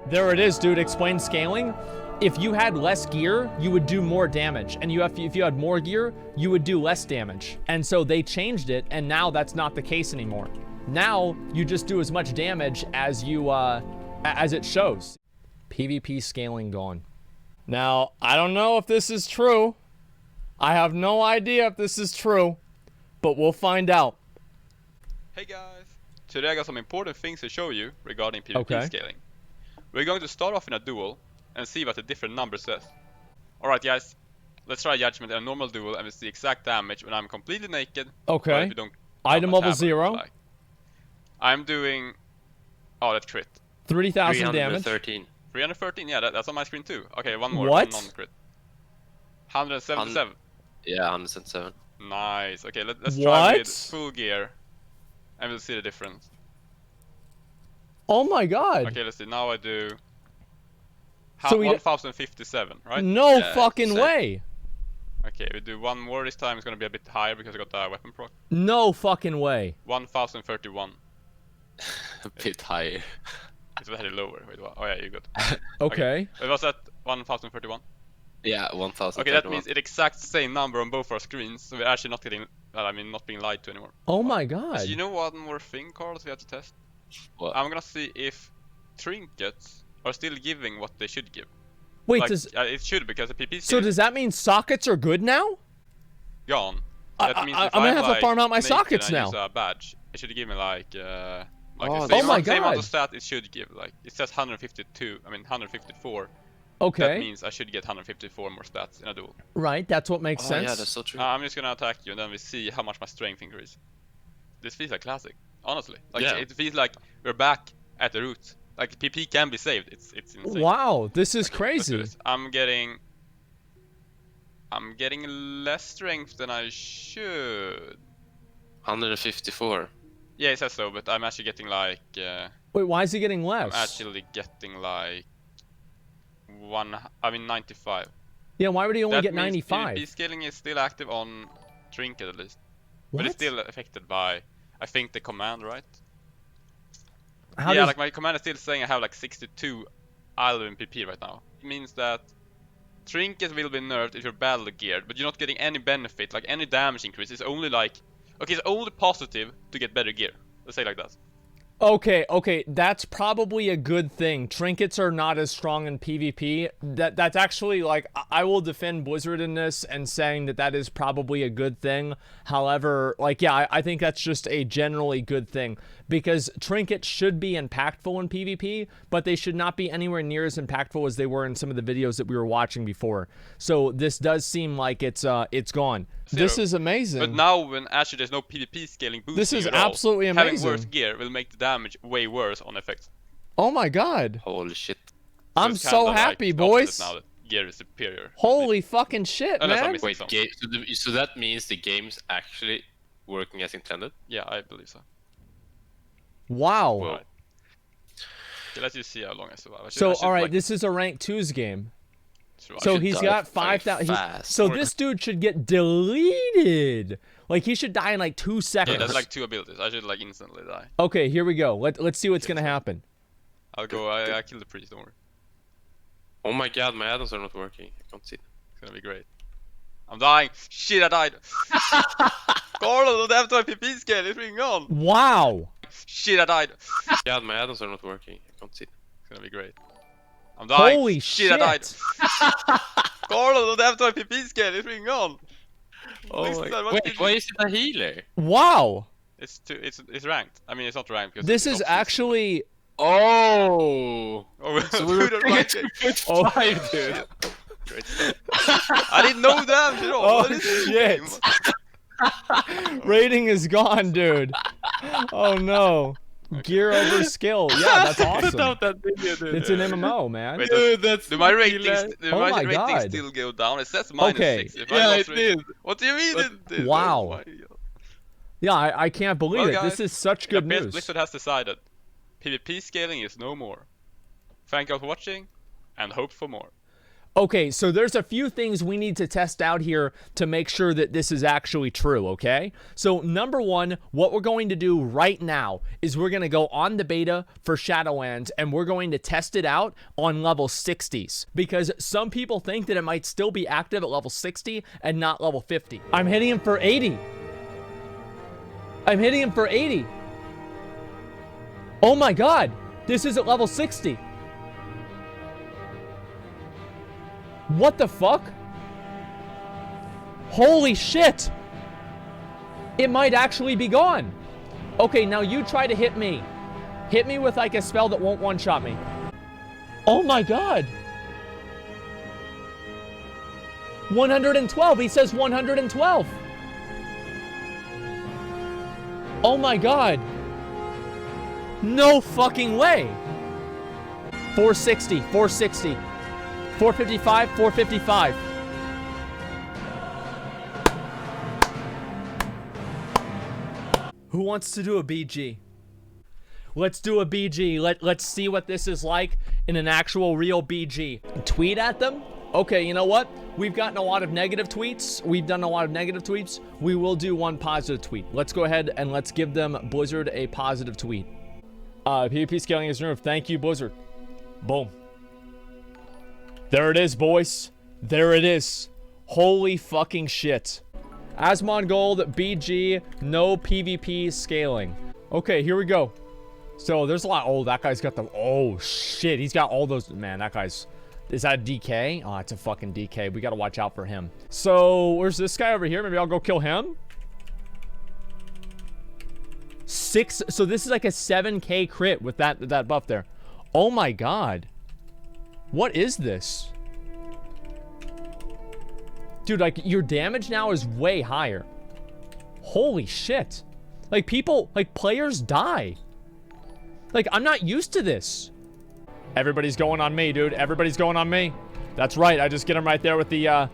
There it is, dude. Explain scaling. If you had less gear, you would do more damage. And if you had more gear, you would do less damage. And so they changed it, and now that's not the case anymore. Now, you just do as much damage as you, as it shows. PvP scaling gone. Now, I don't know if this is true. I have no idea if this is true, but we'll find out. Hey guys! Today I got some important things to show you regarding PvP scaling. We're going to start off in a duel and see what the different number says. Alright guys, let's try judgment in a normal duel and we'll see exact damage when I'm completely naked. Okay. Item level 0. Like. I'm doing... Oh, that's crit. 30,000 damage. 313, yeah, that's on my screen too. Okay, one more. What? Non-crit. 177. Yeah, 177. Nice. Okay, let's try with full gear. And we'll see the difference. Oh my god. Okay, let's see. Now I do... So 1057, right? No fucking way. Okay, we do one more this time. It's gonna be a bit higher because I got the weapon proc. No fucking way. 1031. A bit higher. It's very lower. Wait, what? Oh yeah, you're good. Okay. It was at 1031? Yeah, 1031. Okay, that means it's exact same number on both our screens. So we're actually not getting, not being lied to anymore. Oh my god. So you know one more thing, Carl, we have to test? What? I'm gonna see if trinkets are still giving what they should give. Wait, like, does... it should, because the PP So does that mean sockets are good now? Gone. That means I'm gonna have to farm out my sockets now. Use a badge. It should give me like oh my god. Same amount of stat it should give. Like it says 152. I mean 154. Okay. That means I should get 154 more stats in a duel. Right. That's what makes sense. Yeah, that's so true. I'm just gonna attack you, and then we see how much my strength increases. This feels like classic, honestly. Like it feels like we're back at the roots. Like PP can be saved. It's insane. Wow, this is crazy. I'm getting less strength than I should. 154. Yeah, it says so, but I'm actually getting like... Wait, why is he getting less? I'm actually getting like... 95. Yeah, why would he only that get means 95? PvP scaling is still active on Trinket at least. What? But it's still affected by, I think, the command, right? How yeah, like my command is still saying I have like 62 idle in PP right now. It means that Trinket will be nerfed if you're battle geared, but you're not getting any benefit, like any damage increase. It's only like... Okay, it's only positive to get better gear. Let's say it like that. Okay, that's probably a good thing. Trinkets are not as strong in PvP. That's actually, like, I will defend Blizzard in this and saying that is probably a good thing. However, like, yeah, I think that's just a generally good thing. Because trinkets should be impactful in PvP, but they should not be anywhere near as impactful as they were in some of the videos that we were watching before. So this does seem like it's gone. Zero. This is amazing. But now when actually there's no PvP scaling boosting this is absolutely amazing. Having worse gear will make the damage way worse on effects. Oh my god. Holy shit. I'm so happy, boys. Now that gear is superior. Holy fucking shit, man. Wait, so that means the game's actually working as intended? Yeah, I believe so. Wow. Well, okay, let's just see how long I survive. So, alright, this is a rank 2's game. So he's got 5,000. So this dude should get deleted. Like, he should die in like 2 seconds. Yeah, that's like 2 abilities. I should like instantly die. Okay, here we go. Let's see what's gonna happen. I'll go. I killed the priest, don't worry. Oh my god, my add-ons are not working. I can't see it. It's gonna be great. I'm dying. Shit, I died. Carlo, don't have to PP scale. It's being gone. Wow. Shit, I died. God, my add-ons are not working. I can't see it. It's gonna be great. I'm dying. Holy shit, I died. Carlo, don't have to PP scale. It's being gone. Oh my god. Wait, why is it a healer? Wow. It's ranked. I mean, it's not ranked because this is actually. Oh. So we were right. 2.5, dude. Great stuff. I didn't know that at all. Oh shit. Rating is gone, dude. Oh no. Okay. Gear over skill. Yeah, that's awesome. That video, dude. It's an MMO, man. Wait, dude, that's do my ratings, my ratings still go down? It says -6. If yeah, it did. What do you mean it did? Wow. Yeah, I can't believe it. Guys, this is such good news. Blizzard has decided PvP scaling is no more. Thank you all for watching, and hope for more. Okay, so there's a few things we need to test out here to make sure that this is actually true, okay? So number one, what we're going to do right now is we're going to go on the beta for Shadowlands and we're going to test it out on level 60s because some people think that it might still be active at level 60 and not level 50. I'm hitting him for 80. I'm hitting him for 80. Oh my God, this is at level 60. What the fuck? Holy shit! It might actually be gone. Okay, now you try to hit me. Hit me with like a spell that won't one-shot me. Oh my God. 112, he says 112. Oh my God. No fucking way. 460, 460. 455, 455. Who wants to do a BG? Let's do a BG. Let's see what this is like in an actual real BG. Tweet at them? Okay, you know what? We've gotten a lot of negative tweets. We've done a lot of negative tweets. We will do one positive tweet. Let's go ahead and let's give them Blizzard a positive tweet. PvP scaling is removed. Thank you, Blizzard. Boom. There it is, boys. There it is. Holy fucking shit. Asmongold, BG, no PvP scaling. Okay, here we go. So there's a lot. Oh, that guy's got the... Oh, shit. He's got all those... Man, that guy's... Is that a DK? Oh, it's a fucking DK. We gotta watch out for him. So, where's this guy over here? Maybe I'll go kill him. 6... So this is like a 7k crit with that buff there. Oh my God. What is this? Dude, like, your damage now is way higher. Holy shit. Like, people, like, players die. Like, I'm not used to this. Everybody's going on me, dude. Everybody's going on me. That's right. I just get him right there with the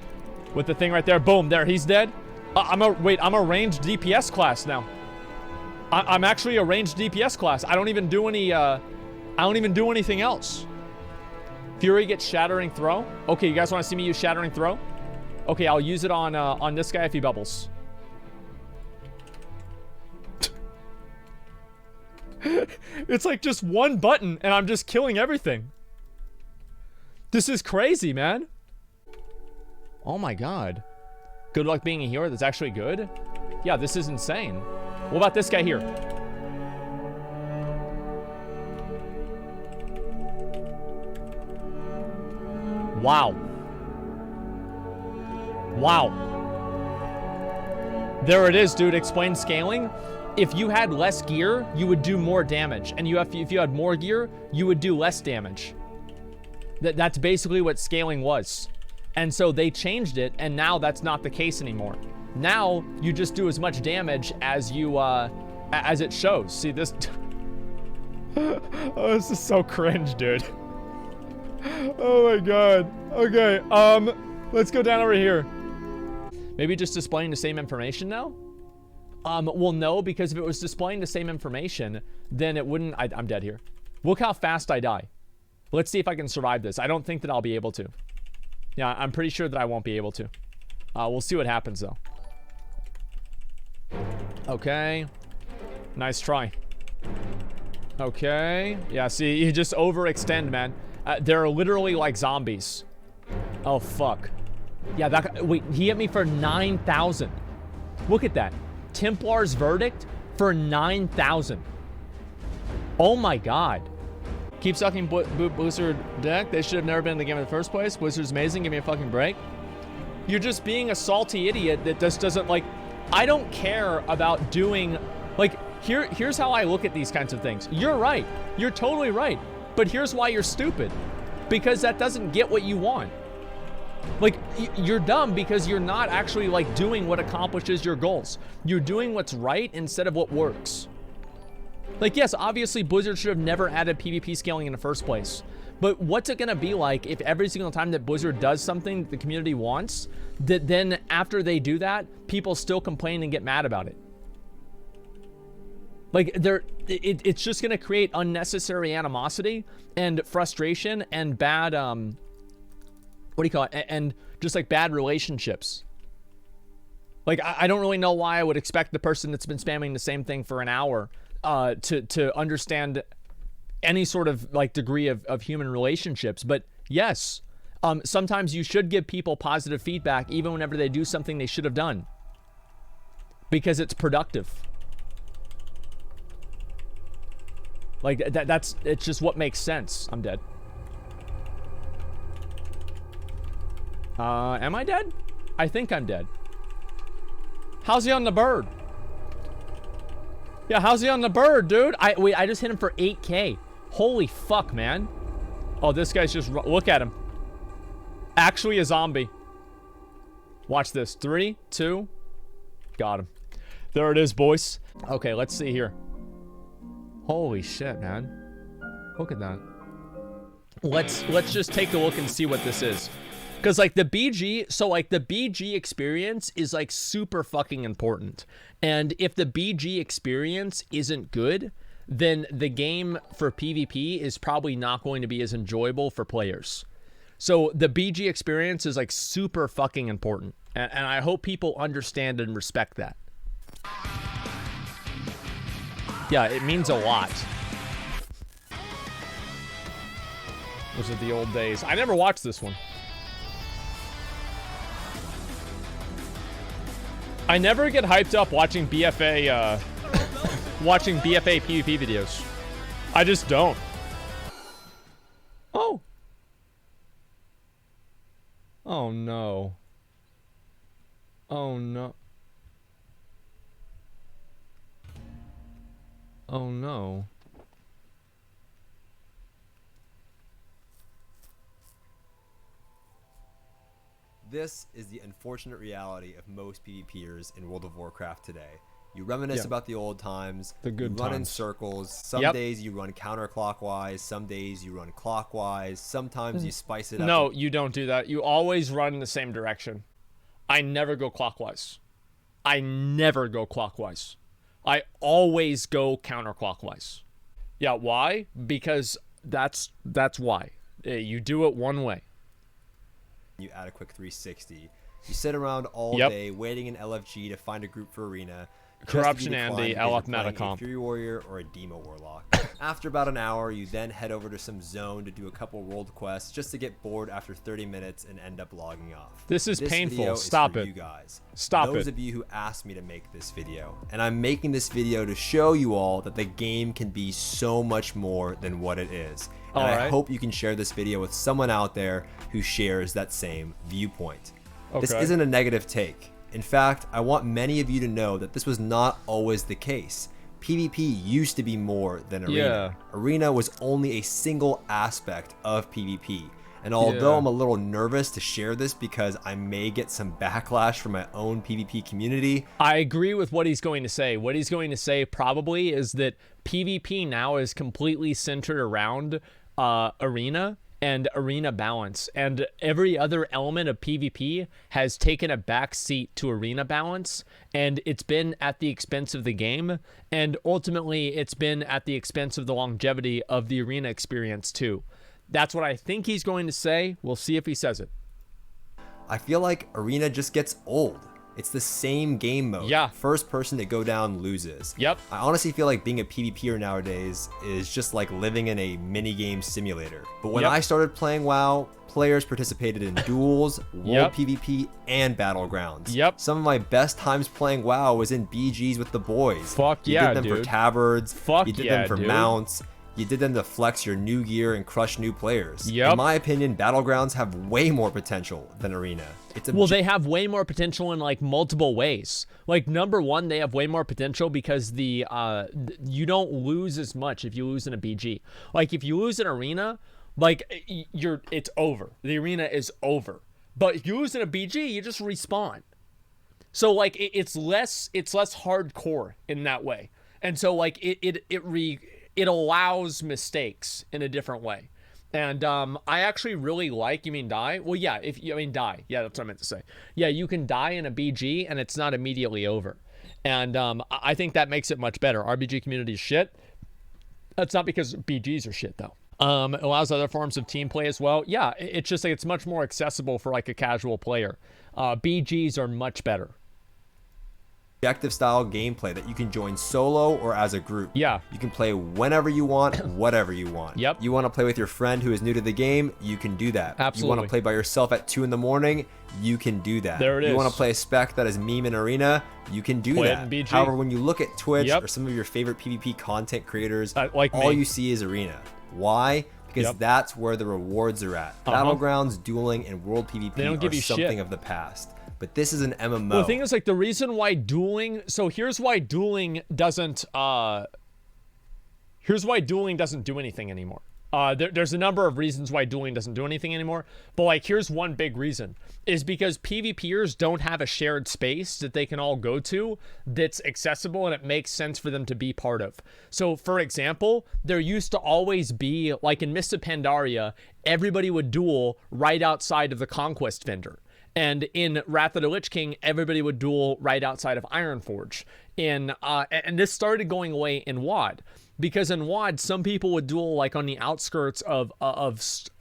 thing right there. Boom. There, he's dead. I'm a ranged DPS class now. I'm actually a ranged DPS class. I don't even do any, I don't even do anything else. Fury gets Shattering Throw. Okay, you guys want to see me use Shattering Throw? Okay, I'll use it on this guy if he bubbles. It's like just one button and I'm just killing everything. This is crazy, man. Oh my God. Good luck being a hero. That's actually good. Yeah, this is insane. What about this guy here? Wow. Wow. There it is, dude. Explain scaling. If you had less gear, you would do more damage. And if you had more gear, you would do less damage. That's basically what scaling was. And so they changed it, and now that's not the case anymore. Now, you just do as much damage as you, as it shows. See, this... Oh, this is so cringe, dude. Oh my God. Okay, let's go down over here. Maybe just displaying the same information now? Well, no, because if it was displaying the same information, then it wouldn't... I'm dead here. Look how fast I die. Let's see if I can survive this. I don't think that I'll be able to. Yeah, I'm pretty sure that I won't be able to. We'll see what happens, though. Okay. Nice try. Okay. Yeah, see, you just overextend, man. They're literally like zombies. Oh, fuck. Yeah, that guy... Wait, he hit me for 9,000. Look at that. Templar's Verdict for 9,000. Oh my God. Keep sucking Blizzard deck. They should have never been in the game in the first place. Blizzard's amazing. Give me a fucking break. You're just being a salty idiot that just doesn't, like... I don't care about doing... Like, here's how I look at these kinds of things. You're right. You're totally right. But here's why you're stupid. Because that doesn't get what you want. Like, you're dumb because you're not actually, like, doing what accomplishes your goals. You're doing what's right instead of what works. Like, yes, obviously Blizzard should have never added PvP scaling in the first place. But what's it gonna be like if every single time that Blizzard does something that the community wants, that then after they do that, people still complain and get mad about it? Like, it's just gonna create unnecessary animosity and frustration and bad, what do you call it? And just like bad relationships. Like, I don't really know why I would expect the person that's been spamming the same thing for an hour to understand any sort of like degree of human relationships. But yes, sometimes you should give people positive feedback even whenever they do something they should have done, because it's productive. Like it's just what makes sense. I'm dead. Am I dead? I think I'm dead. How's he on the bird? Yeah, how's he on the bird, dude? I just hit him for 8K. Holy fuck, man. Oh, this guy's just... Look at him. Actually a zombie. Watch this. 3, 2... Got him. There it is, boys. Okay, let's see here. Holy shit, man. Look at that. Let's just take a look and see what this is. Because, like, the BG... So, like, the BG experience is, like, super fucking important. And if the BG experience isn't good, then the game for PvP is probably not going to be as enjoyable for players. So, the BG experience is, like, super fucking important. And I hope people understand and respect that. Yeah, it means a lot. Those are the old days. I never watched this one. I never get hyped up watching BFA, watching BFA PvP videos. I just don't. Oh. Oh no. Oh no. Oh no. This is the unfortunate reality of most PvPers in World of Warcraft today. You reminisce about the old times, the good you run times. in circles, some days you run counterclockwise, some days you run clockwise, sometimes you spice it up. No, you don't do that. You always run in the same direction. I never go clockwise. I never go clockwise. I always go counterclockwise. Yeah, why? Because that's why. You do it one way. You add a quick 360. You sit around all day waiting in LFG to find a group for arena. Corruption Andy, LF Metacomp. A Fury Warrior or a Demo Warlock. After about an hour, you then head over to some zone to do a couple world quests just to get bored after 30 minutes and end up logging off. This is painful. Stop it. You guys. Stop it. Those of you who asked me to make this video. And I'm making this video to show you all that the game can be so much more than what it is. And I hope you can share this video with someone out there who shares that same viewpoint. This isn't a negative take. In fact, I want many of you to know that this was not always the case. PvP used to be more than Arena. Yeah. Arena was only a single aspect of PvP. And although I'm a little nervous to share this because I may get some backlash from my own PvP community, I agree with what he's going to say. What he's going to say probably is that PvP now is completely centered around Arena and Arena balance, and every other element of PvP has taken a back seat to Arena balance, and it's been at the expense of the game, and ultimately it's been at the expense of the longevity of the Arena experience too. That's what I think he's going to say. We'll see if he says it. I feel like Arena just gets old. It's the same game mode. Yeah. First person to go down loses. Yep. I honestly feel like being a PvPer nowadays is just like living in a minigame simulator. But when I started playing WoW, players participated in duels, world PvP, and battlegrounds. Yep. Some of my best times playing WoW was in BGs with the boys. Fuck you yeah, did them dude. for tabards. Fuck you did yeah, them for dude. mounts. You did them to flex your new gear and crush new players. Yep. In my opinion, Battlegrounds have way more potential than Arena. Well, they have way more potential in like multiple ways. Like number one, they have way more potential because the you don't lose as much if you lose in a BG. Like if you lose in Arena, like it's over. The Arena is over. But if you lose in a BG, you just respawn. So like it's less hardcore in that way. And so like it allows mistakes in a different way. And I actually really like, you mean die? Well, yeah, die. Yeah, that's what I meant to say. Yeah, you can die in a BG and it's not immediately over. And I think that makes it much better. RBG community is shit. That's not because BGs are shit though. It allows other forms of team play as well. Yeah, it's just like it's much more accessible for like a casual player. BGs are much better. Objective style gameplay that you can join solo or as a group. Yeah. You can play whenever you want, whatever you want. Yep. You want to play with your friend who is new to the game, you can do that. Absolutely. You want to play by yourself at 2 in the morning, you can do that. There it is. You want to play a spec that is meme in arena, you can do Play it that. in BG. However, when you look at Twitch Yep. or some of your favorite PvP content creators, like all me. you see is arena. Why? Because Yep. that's where the rewards are at. Battlegrounds, dueling, and world PvP They don't give are you something shit. of the past. But this is an MMO. Well, the thing is, like, the reason why dueling... So here's why dueling doesn't... Here's why dueling doesn't do anything anymore. There's a number of reasons why dueling doesn't do anything anymore. But, like, here's one big reason. Is because PvPers don't have a shared space that they can all go to that's accessible and it makes sense for them to be part of. So, for example, there used to always be... Like, in Mists of Pandaria, everybody would duel right outside of the Conquest vendor. And in Wrath of the Lich King, everybody would duel right outside of Ironforge. And this started going away in WoD. Because in WoD, some people would duel like on the outskirts of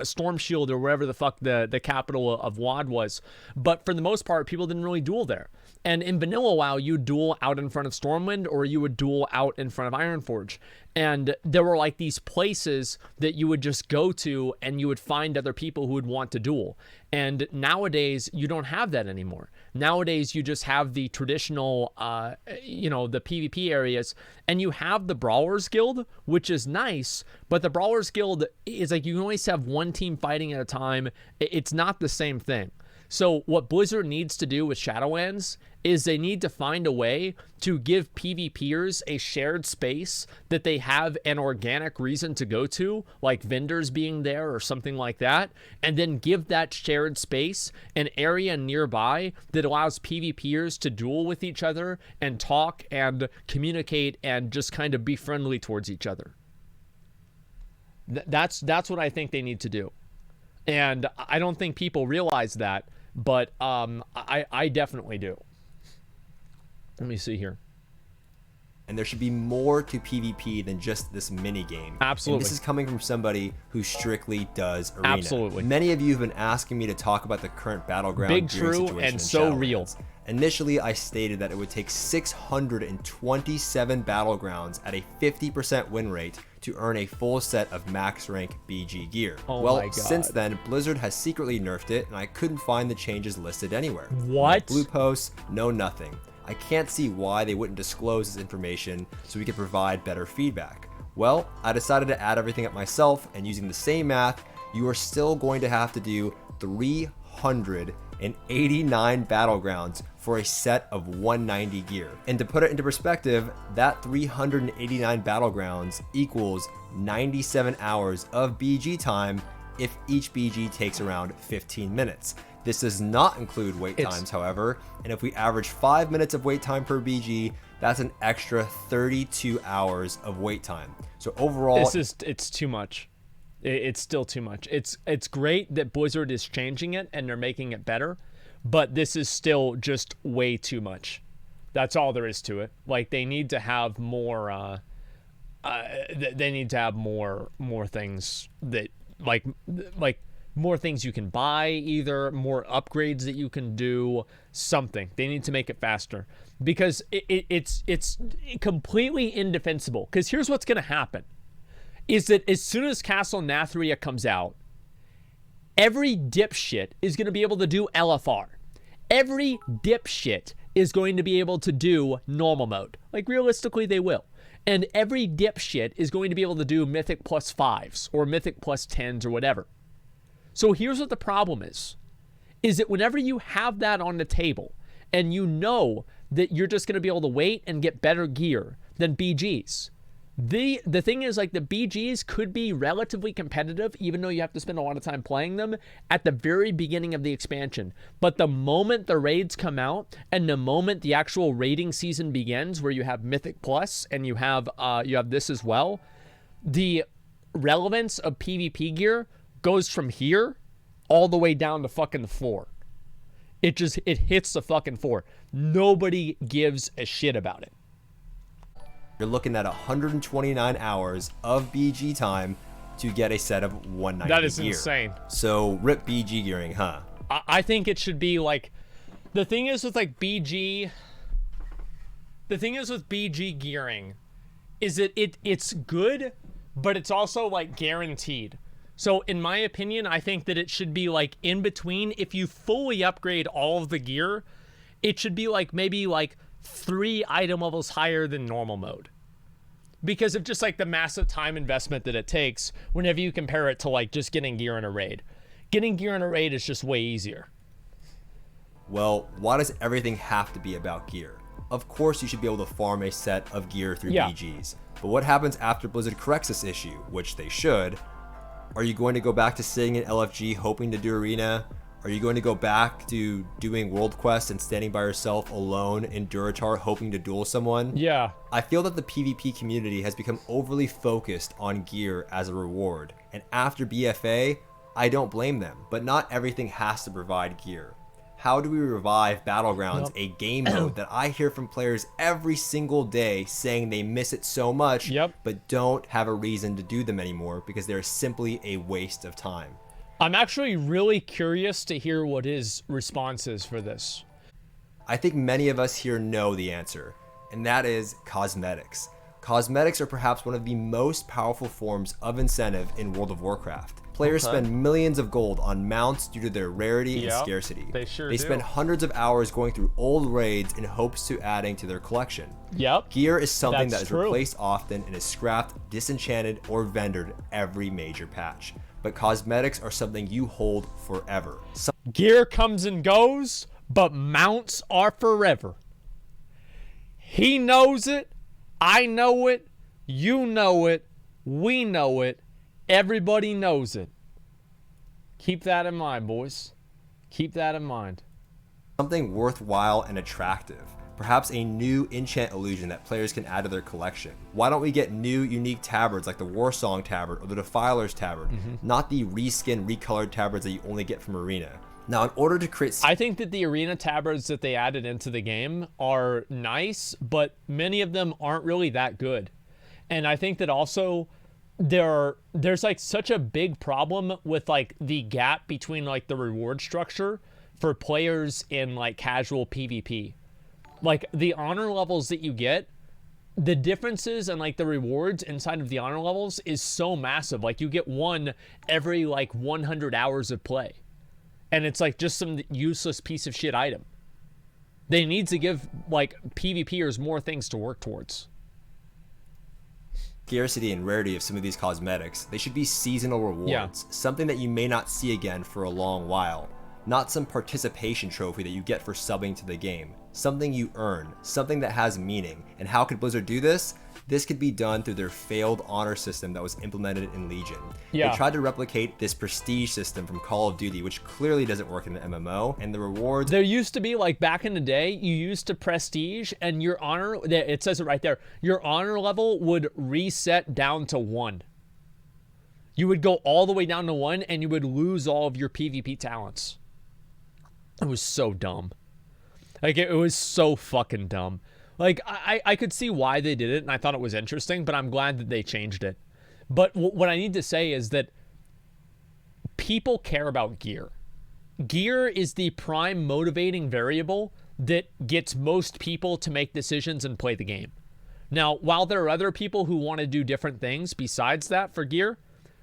Storm Shield or wherever the fuck the capital of WoD was. But for the most part, people didn't really duel there. And in Vanilla WoW, you duel out in front of Stormwind or you would duel out in front of Ironforge. And there were like these places that you would just go to and you would find other people who would want to duel. And nowadays, you don't have that anymore. Nowadays, you just have the traditional, the PvP areas, and you have the Brawlers Guild, which is nice, but the Brawlers Guild is like you can always have one team fighting at a time. It's not the same thing. So what Blizzard needs to do with Shadowlands is they need to find a way to give PvPers a shared space that they have an organic reason to go to, like vendors being there or something like that, and then give that shared space an area nearby that allows PvPers to duel with each other and talk and communicate and just kind of be friendly towards each other. That's what I think they need to do. And I don't think people realize that, but I definitely do. Let me see here. And there should be more to PvP than just this mini game. Absolutely. And this is coming from somebody who strictly does arena. Absolutely. Many of you have been asking me to talk about the current Battleground Big gearing true situation and in so Shadowlands. real. Initially, I stated that it would take 627 Battlegrounds at a 50% win rate to earn a full set of max rank BG gear. Oh well, my God. since then, Blizzard has secretly nerfed it, and I couldn't find the changes listed anywhere. What? No blue posts, no nothing. I can't see why they wouldn't disclose this information so we could provide better feedback. Well, I decided to add everything up myself, and using the same math, you are still going to have to do 389 Battlegrounds for a set of 190 gear. And to put it into perspective, that 389 Battlegrounds equals 97 hours of BG time if each BG takes around 15 minutes. This does not include wait times, however, and if we average 5 minutes of wait time per BG, that's an extra 32 hours of wait time. So overall, it's too much. It's still too much. It's great that Blizzard is changing it and they're making it better, but this is still just way too much. That's all there is to it. Like they need to have more. They need to have more things that like more things you can buy, either more upgrades that you can do, something. They need to make it faster because it's completely indefensible. Because here's what's going to happen is that as soon as Castle Nathria comes out, every dipshit is going to be able to do LFR. Every dipshit is going to be able to do normal mode. Like realistically, they will. And every dipshit is going to be able to do Mythic plus 5s or Mythic plus 10s or whatever. So here's what the problem is that whenever you have that on the table and you know that you're just going to be able to wait and get better gear than BGs, the thing is like the BGs could be relatively competitive even though you have to spend a lot of time playing them at the very beginning of the expansion. But the moment the raids come out and the moment the actual raiding season begins where you have Mythic Plus and you have this as well, the relevance of PvP gear goes from here all the way down to fucking the floor. It hits the fucking floor. Nobody gives a shit about it. You're looking at 129 hours of BG time to get a set of 190 That is gear. insane. So rip BG gearing, huh? I think it should be like, the thing is with like BG, the thing is with BG gearing is that it's good, but it's also like guaranteed. So in my opinion, I think that it should be like in between. If you fully upgrade all of the gear, it should be like maybe like 3 item levels higher than normal mode. Because of just like the massive time investment that it takes whenever you compare it to like just getting gear in a raid. Getting gear in a raid is just way easier. Well, why does everything have to be about gear? Of course you should be able to farm a set of gear through BGs. But what happens after Blizzard corrects this issue, which they should? Are you going to go back to sitting in LFG hoping to do arena? Are you going to go back to doing world quests and standing by yourself alone in Durotar hoping to duel someone? Yeah. I feel that the PvP community has become overly focused on gear as a reward. And after BFA, I don't blame them, but not everything has to provide gear. How do we revive Battlegrounds, a game mode that I hear from players every single day saying they miss it so much, but don't have a reason to do them anymore because they're simply a waste of time? I'm actually really curious to hear what his response is for this. I think many of us here know the answer, and that is cosmetics. Cosmetics are perhaps one of the most powerful forms of incentive in World of Warcraft. Players spend millions of gold on mounts due to their rarity and scarcity. They sure They do. spend hundreds of hours going through old raids in hopes to adding to their collection. Yep. Gear is something That's that is true. replaced often and is scrapped, disenchanted, or vendored every major patch. But cosmetics are something you hold forever. Gear comes and goes, but mounts are forever. He knows it. I know it. You know it. We know it. Everybody knows it. Keep that in mind, boys. Keep that in mind. Something worthwhile and attractive. Perhaps a new enchant illusion that players can add to their collection. Why don't we get new unique tabards like the Warsong tabard or the Defiler's tabard, not the reskin, recolored tabards that you only get from Arena? Now, in order to create... I think that the Arena tabards that they added into the game are nice, but many of them aren't really that good. And I think that also there's like such a big problem with like the gap between like the reward structure for players in like casual PvP. Like the honor levels that you get, the differences and like the rewards inside of the honor levels is so massive. Like you get one every like 100 hours of play. And it's like just some useless piece of shit item. They need to give like PvPers more things to work towards. Scarcity and rarity of some of these cosmetics, they should be seasonal rewards, something that you may not see again for a long while. Not some participation trophy that you get for subbing to the game. Something you earn, something that has meaning. And how could Blizzard do this? This could be done through their failed honor system that was implemented in Legion. They tried to replicate this prestige system from Call of Duty, which clearly doesn't work in the MMO, and the rewards... There used to be, like back in the day, you used to prestige and your honor, it says it right there, your honor level would reset down to 1. You would go all the way down to 1 and you would lose all of your PvP talents. It was so dumb. Like, it was so fucking dumb. Like, I could see why they did it, and I thought it was interesting, but I'm glad that they changed it. But what I need to say is that people care about gear. Gear is the prime motivating variable that gets most people to make decisions and play the game. Now, while there are other people who want to do different things besides that for gear,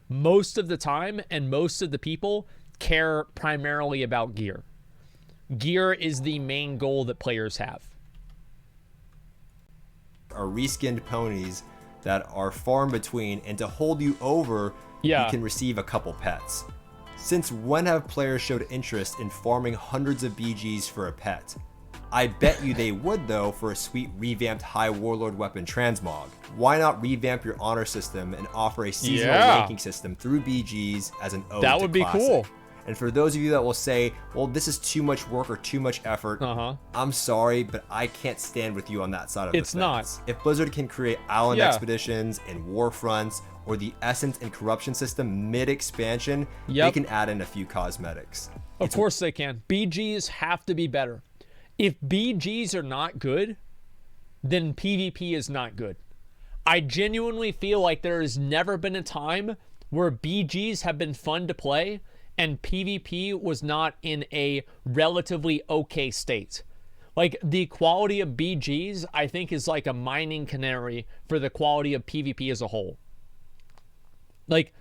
most of the time and most of the people care primarily about gear. Gear is the main goal that players have. Are reskinned ponies that are far in between, and to hold you over, you can receive a couple pets. Since when have players showed interest in farming hundreds of BGs for a pet? I bet you they would though for a sweet revamped High Warlord weapon transmog. Why not revamp your honor system and offer a seasonal ranking system through BGs as an ode That would be cool. And for those of you that will say, well, this is too much work or too much effort, I'm sorry, but I can't stand with you on that side of the fence. It's not. If Blizzard can create island expeditions and war fronts, or the essence and corruption system mid-expansion, they can add in a few cosmetics. Of course they can. BGs have to be better. If BGs are not good, then PvP is not good. I genuinely feel like there has never been a time where BGs have been fun to play and PvP was not in a relatively okay state. Like, the quality of BGs, I think, is like a mining canary for the quality of PvP as a whole. Like,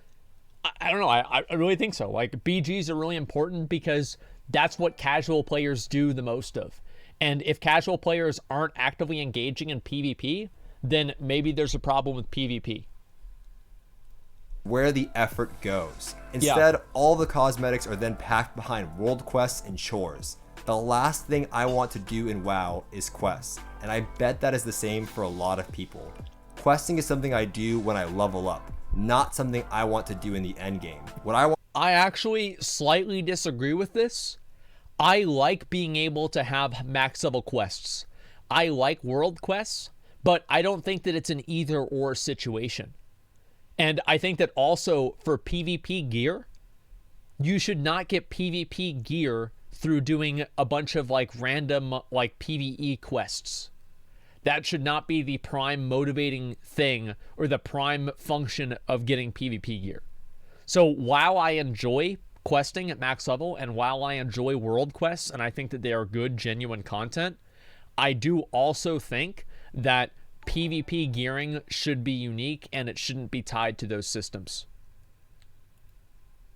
I don't know, I really think so. Like, BGs are really important because that's what casual players do the most of. And if casual players aren't actively engaging in PvP, then maybe there's a problem with PvP. Where the effort goes. Instead, all the cosmetics are then packed behind world quests and chores. The last thing I want to do in WoW is quests, and I bet that is the same for a lot of people. Questing is something I do when I level up, not something I want to do in the endgame. I actually slightly disagree with this. I like being able to have max level quests. I like world quests, but I don't think that it's an either or situation. And I think that also for PvP gear, you should not get PvP gear through doing a bunch of like random like PvE quests. That should not be the prime motivating thing or the prime function of getting PvP gear. So while I enjoy questing at max level and while I enjoy world quests and I think that they are good, genuine content, I do also think that PvP gearing should be unique and it shouldn't be tied to those systems.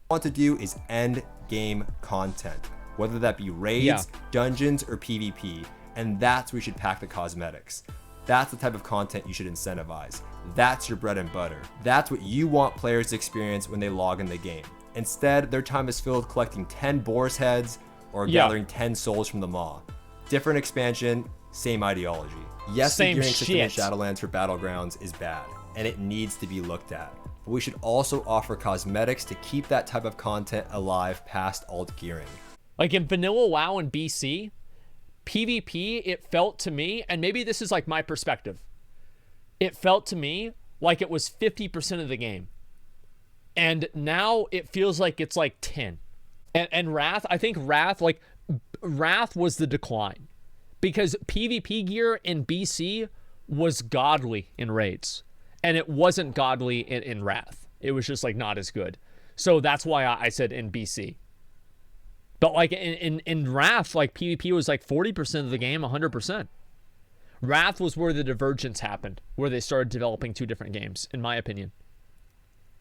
What I want to do is end game content, whether that be raids, dungeons, or PvP, and that's where you should pack the cosmetics. That's the type of content you should incentivize. That's your bread and butter. That's what you want players to experience when they log in the game. Instead, their time is filled collecting 10 boar's heads or gathering 10 souls from the maw. Different expansion, same ideology. Yes, the gearing system in Shadowlands for Battlegrounds is bad, and it needs to be looked at. But we should also offer cosmetics to keep that type of content alive past alt gearing. Like in vanilla WoW and BC, PvP, it felt to me, and maybe this is like my perspective, it felt to me like it was 50% of the game. And now it feels like it's like 10. And Wrath, I think Wrath was the decline. Because PvP gear in BC was godly in raids. And it wasn't godly in Wrath. It was just like not as good. So that's why I said in BC. But like in Wrath, like PvP was like 40% of the game, 100%. Wrath was where the divergence happened, where they started developing two different games, in my opinion.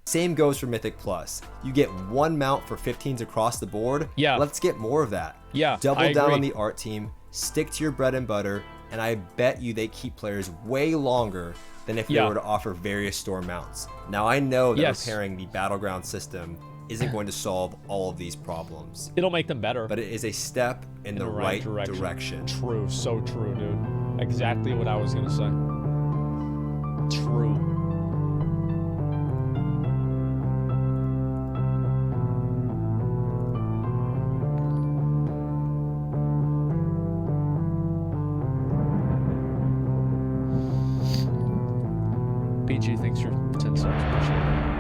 Same goes for Mythic Plus. You get one mount for 15s across the board. Yeah. Let's get more of that. Yeah, Double down on the art team, stick to your bread and butter, and I bet you they keep players way longer than if they were to offer various store mounts. Now I know that repairing the Battleground system isn't going to solve all of these problems. It'll make them better. But it is a step in the right direction. True, so true, dude. Exactly what I was gonna say. True. BG, thanks for 10 subs. Appreciate it.